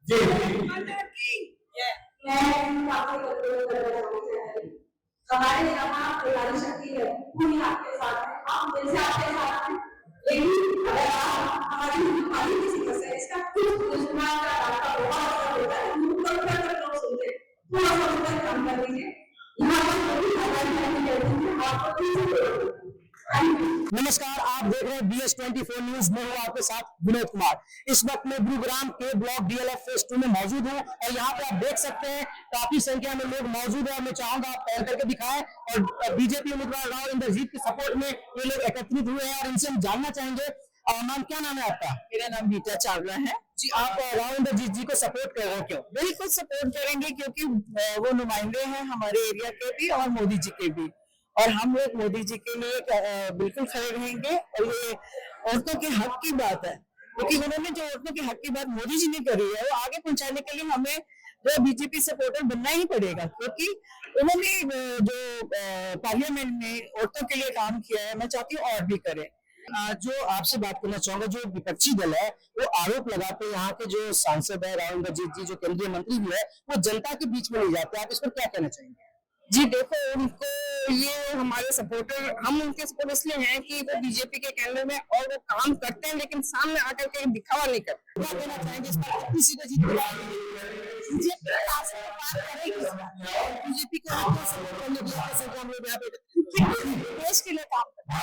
जी हमारे यहाँ नारी शक्ति है, पूरी आपके साथ है, आप दिल से आपके साथ हैं। लेकिन अगर आप हमारी हमारी किसी का से इसका कुछ दुश्मन का आपका बहुत असर होता है, लोग सुनते हैं, थोड़ा सा ऊपर कम कर दीजिए। यहाँ पर जो भी हमारी बहनें कहती हैं, आपको प्लीज नमस्कार, आप देख रहे हैं BS24 न्यूज में हूँ आपके साथ विनोद कुमार। इस वक्त मैं गुरुग्राम के ब्लॉक DLF फेज 2 में मौजूद हूँ और यहाँ पे आप देख सकते हैं काफी संख्या में लोग मौजूद है और मैं चाहूंगा आप पहल करके दिखाएं। और बीजेपी उम्मीदवार राव इंद्रजीत के सपोर्ट में ये लोग एकत्रित हुए हैं और इनसे हम जानना चाहेंगे। मैम, क्या नाम है आपका? मेरा नाम रीता चावला है जी। आप राव इंद्रजीत जी को सपोर्ट कर रहे हो, क्यों? बिल्कुल सपोर्ट करेंगे क्योंकि वो नुमाइंदे हैं हमारे एरिया के भी और मोदी जी के भी, और हम लोग मोदी जी के लिए बिल्कुल खड़े रहेंगे। और ये औरतों के हक की बात है, क्योंकि उन्होंने जो औरतों के हक की बात मोदी जी ने करी है वो आगे पहुंचाने के लिए हमें जो बीजेपी सपोर्टर बनना ही पड़ेगा, क्योंकि उन्होंने जो पार्लियामेंट में औरतों के लिए काम किया है, मैं चाहती हूँ और भी करें। जो आपसे बात करना चाहूंगा, जो विपक्षी दल है वो आरोप लगाते हैं यहाँ के जो सांसद है राव इंद्रजीत जी, जो केंद्रीय मंत्री भी है, वो जनता के बीच में नहीं जाते। आप इस पर क्या कहना चाहेंगे? जी देखो, उनको ये हमारे सपोर्टर, हम उनके सपोर्ट इसलिए हैं कि वो बीजेपी के केंद्र में और वो काम करते हैं, लेकिन सामने आकर के दिखावा नहीं करते। क्या कहना चाहेंगे इस पर? किसी को जीत बीजेपी को सपोर्ट करने के लिए हम लोग यहाँ पे देश के लिए काम करते हैं।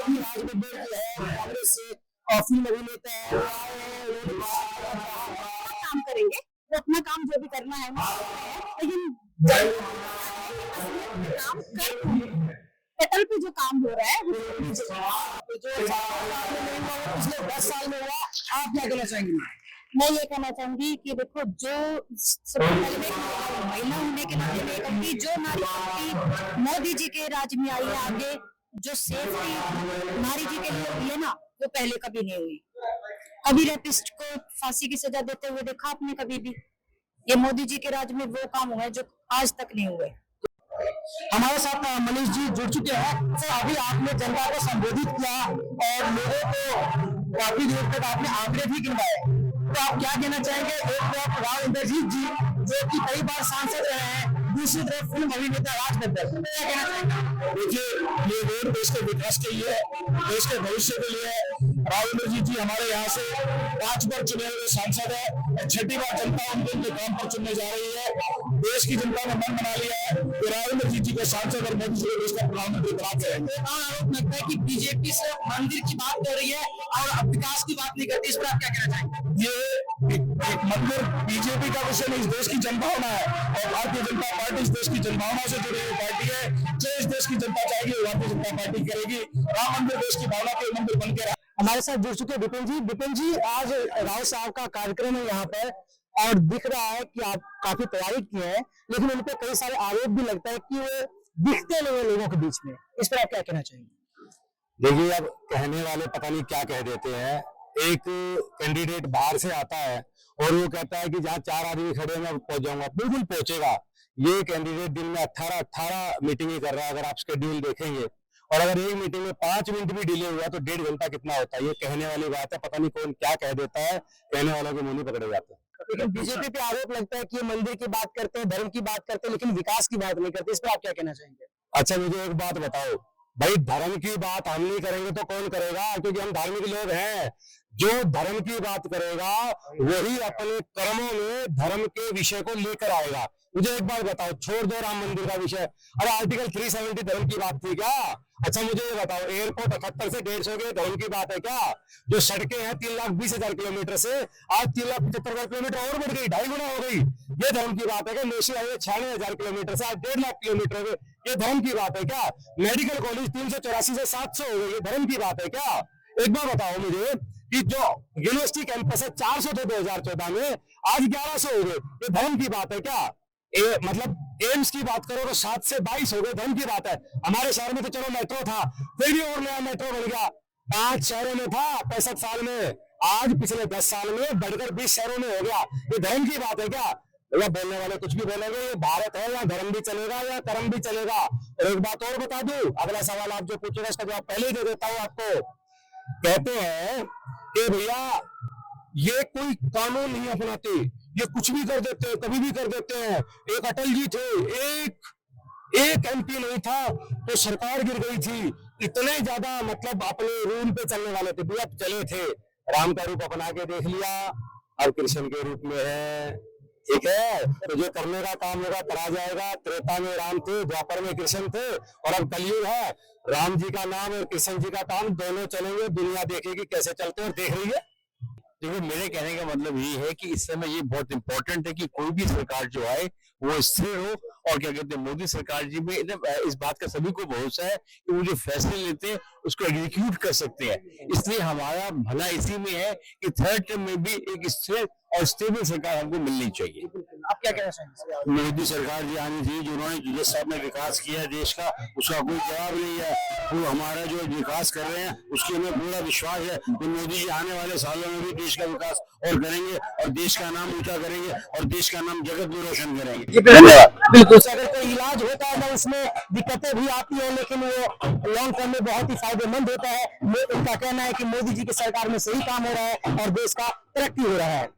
राजबब्बर जो है कांग्रेस से फिल्म अभिनेता है, काम करेंगे, वो अपना काम जो भी करना है लेकिन काम कर पटल पे जो काम हो रहा है जो पिछले 10 साल में हुआ, आप क्या कहना चाहेंगे? मैं ये कहना चाहूंगी कि देखो, जो सबसे पहले महिला होने के नाते मैं कहूंगी, जो नारी शक्ति मोदी जी के राज में आई है, आगे जो सेफ्टी नारी जी के लिए हुई है ना, वो पहले कभी नहीं हुई। कभी रेपिस्ट को फांसी की सजा देते हुए देखा आपने कभी भी? ये मोदी जी के राज में वो काम हुए जो आज तक नहीं हुए। हमारे साथ मनीष जी जुड़ चुके हैं। सर, अभी आपने जनता को संबोधित किया और लोगों को काफी देर तक आपने आंकड़े भी गिनवाए, तो आप क्या कहना चाहेंगे? एक तरफ राव इंद्रजीत जी जो कि कई बार सांसद रहे हैं, दूसरी तरफ फिल्म अभिनेता राजबब्बर, क्या कहना चाहेंगे? देखिए, ये वोट देश के विकास के लिए, देश के भविष्य के लिए है। राव इंद्रजीत जी हमारे यहाँ से 5 बार चुने हुए सांसद है, 6ठी बार जनता उनके काम पर चुनने जा रही है। देश की जनता ने मन बना लिया है कि राव इंद्रजीत जी को सांसद और मोदी जी को देश का प्रधानमंत्री बनाते हैं। आरोप लगता है कि बीजेपी सिर्फ मंदिर की बात कर रही है और विकास की बात नहीं करती। इस पर आप क्या कहना चाहेंगे? ये एक मंदिर बीजेपी का विषय नहीं, इस देश की जनभावना है, और भारतीय जनता पार्टी इस देश की जनभावना से जुड़ी हुई पार्टी है। जो इस देश की जनता चाहेगी भारतीय जनता पार्टी करेगी। राम मंदिर देश की भावना के मंदिर बन के रहा। हमारे साथ जुड़ चुके विपिन जी। विपिन जी, आज राव साहब का कार्यक्रम है यहाँ पर और दिख रहा है कि आप काफी तैयारी किए हैं, लेकिन उन पे कई सारे आरोप भी लगता है कि वो दिखते नहीं है लोगों के बीच में। इस पर आप क्या कहना चाहेंगे? देखिए, अब कहने वाले पता नहीं क्या कह देते हैं। एक कैंडिडेट बाहर से आता है और वो कहता है कि जहाँ 4 आदमी खड़े हैं मैं पहुंच जाऊंगा, बिल्कुल पहुंचेगा। ये कैंडिडेट दिन में 18 मीटिंग कर रहा है। अगर आप शेड्यूल देखेंगे, और अगर एक मीटिंग में 5 मिनट भी डिले हुआ तो 1.5 घंटा कितना होता है? ये कहने वाली बात है। पता नहीं कौन क्या कह देता है, कहने वालों के मुंह नहीं पकड़े जाते। लेकिन बीजेपी पे आरोप लगता है कि ये मंदिर की बात करते हैं, धर्म की बात करते हैं, लेकिन विकास की बात नहीं करते। इस पर आप क्या कहना चाहेंगे? अच्छा, मुझे एक बात बताओ भाई, धर्म की बात हम नहीं करेंगे तो कौन करेगा? क्योंकि हम धार्मिक लोग हैं। जो धर्म की बात करेगा वही अपने कर्मों में धर्म के विषय को लेकर आएगा। मुझे एक बात बताओ, छोड़ दो राम मंदिर का विषय। अरे आर्टिकल 370 धर्म की बात थी क्या? अच्छा मुझे ये बताओ, एयरपोर्ट 78 से 150 के धर्म की बात है क्या? जो सड़कें हैं 3,20,000 किलोमीटर से आज 3,75,000 किलोमीटर और बढ़ गई, 2.5 गुना हो गई। ये धर्म की बात है क्या? नेशनल हाईवे 96,000 किलोमीटर से आज 1.5 लाख किलोमीटर हो गए। ये धर्म की बात है क्या? मेडिकल कॉलेज 384 से 700 हो गए। ये धर्म की बात है क्या? एक बार बताओ मुझे कि जो यूनिवर्सिटी कैंपस है 400 थे 2014 में, आज 1100 हो गए। ये धर्म की बात है क्या? मतलब एम्स की बात करो तो 7 से 22 हो गए, धर्म की बात है। हमारे शहर में तो चलो मेट्रो था, फिर भी और नया मेट्रो बन गया। 5 शहरों में था 65 साल में, आज पिछले 10 साल में बढ़कर 20 शहरों में हो गया। ये धर्म की बात है क्या? भैया, बोलने वाले कुछ भी बोलेंगे। ये भारत है, या धर्म भी चलेगा या कर्म भी चलेगा। और एक बात और बता दूं, अगला सवाल आप जो पूछेगा उसका जवाब पहले ही दे देता हूं आपको। कहते हैं कि भैया ये कोई कानून नहीं अपनाते, ये कुछ भी कर देते हैं, कभी भी कर देते हैं। एक अटल जी थे, एक एमपी नहीं था तो सरकार गिर गई थी। इतने ज्यादा मतलब अपने रूल पे चलने वाले थे, अब चले थे। राम का रूप अपना के देख लिया, अब कृष्ण के रूप में है। ठीक है, तो जो करने का काम होगा करा जाएगा। त्रेता में राम थे, द्वापर में कृष्ण थे, और अब कलयुग है। राम जी का नाम और कृष्ण जी का काम दोनों चलेंगे, दुनिया देखेगी कैसे चलते हैं, और देख रही है। देखो, मेरे कहने का मतलब ये है कि इस समय ये बहुत इंपॉर्टेंट है कि कोई भी सरकार जो आए वो स्थिर हो, और क्या कहते हैं, मोदी सरकार जी में इस बात का सभी को भरोसा है कि वो जो फैसले लेते हैं उसको एग्जीक्यूट कर सकते हैं। इसलिए हमारा भला इसी में है कि थर्ड टर्म में भी एक स्थिर और स्टेबल सरकार हमको मिलनी चाहिए। आप क्या कहना चाहेंगे? मोदी सरकार जी आनी चाहिए। जिन्होंने जिस साहब ने विकास किया है देश का, उसका कोई जवाब नहीं है। वो हमारा जो विकास कर रहे हैं उसके हमें पूरा विश्वास है कि मोदी जी आने वाले सालों में भी देश का विकास और करेंगे, और देश का नाम ऊंचा करेंगे, और देश का नाम जगत में रोशन करेंगे। बिल्कुल, अगर कोई इलाज होता है तो उसमें दिक्कतें भी आती है, लेकिन वो लॉन्ग टर्म में बहुत ही फायदेमंद होता है। उनका कहना है कि मोदी जी की सरकार में सही काम हो रहा है और देश का तरक्की हो रहा है।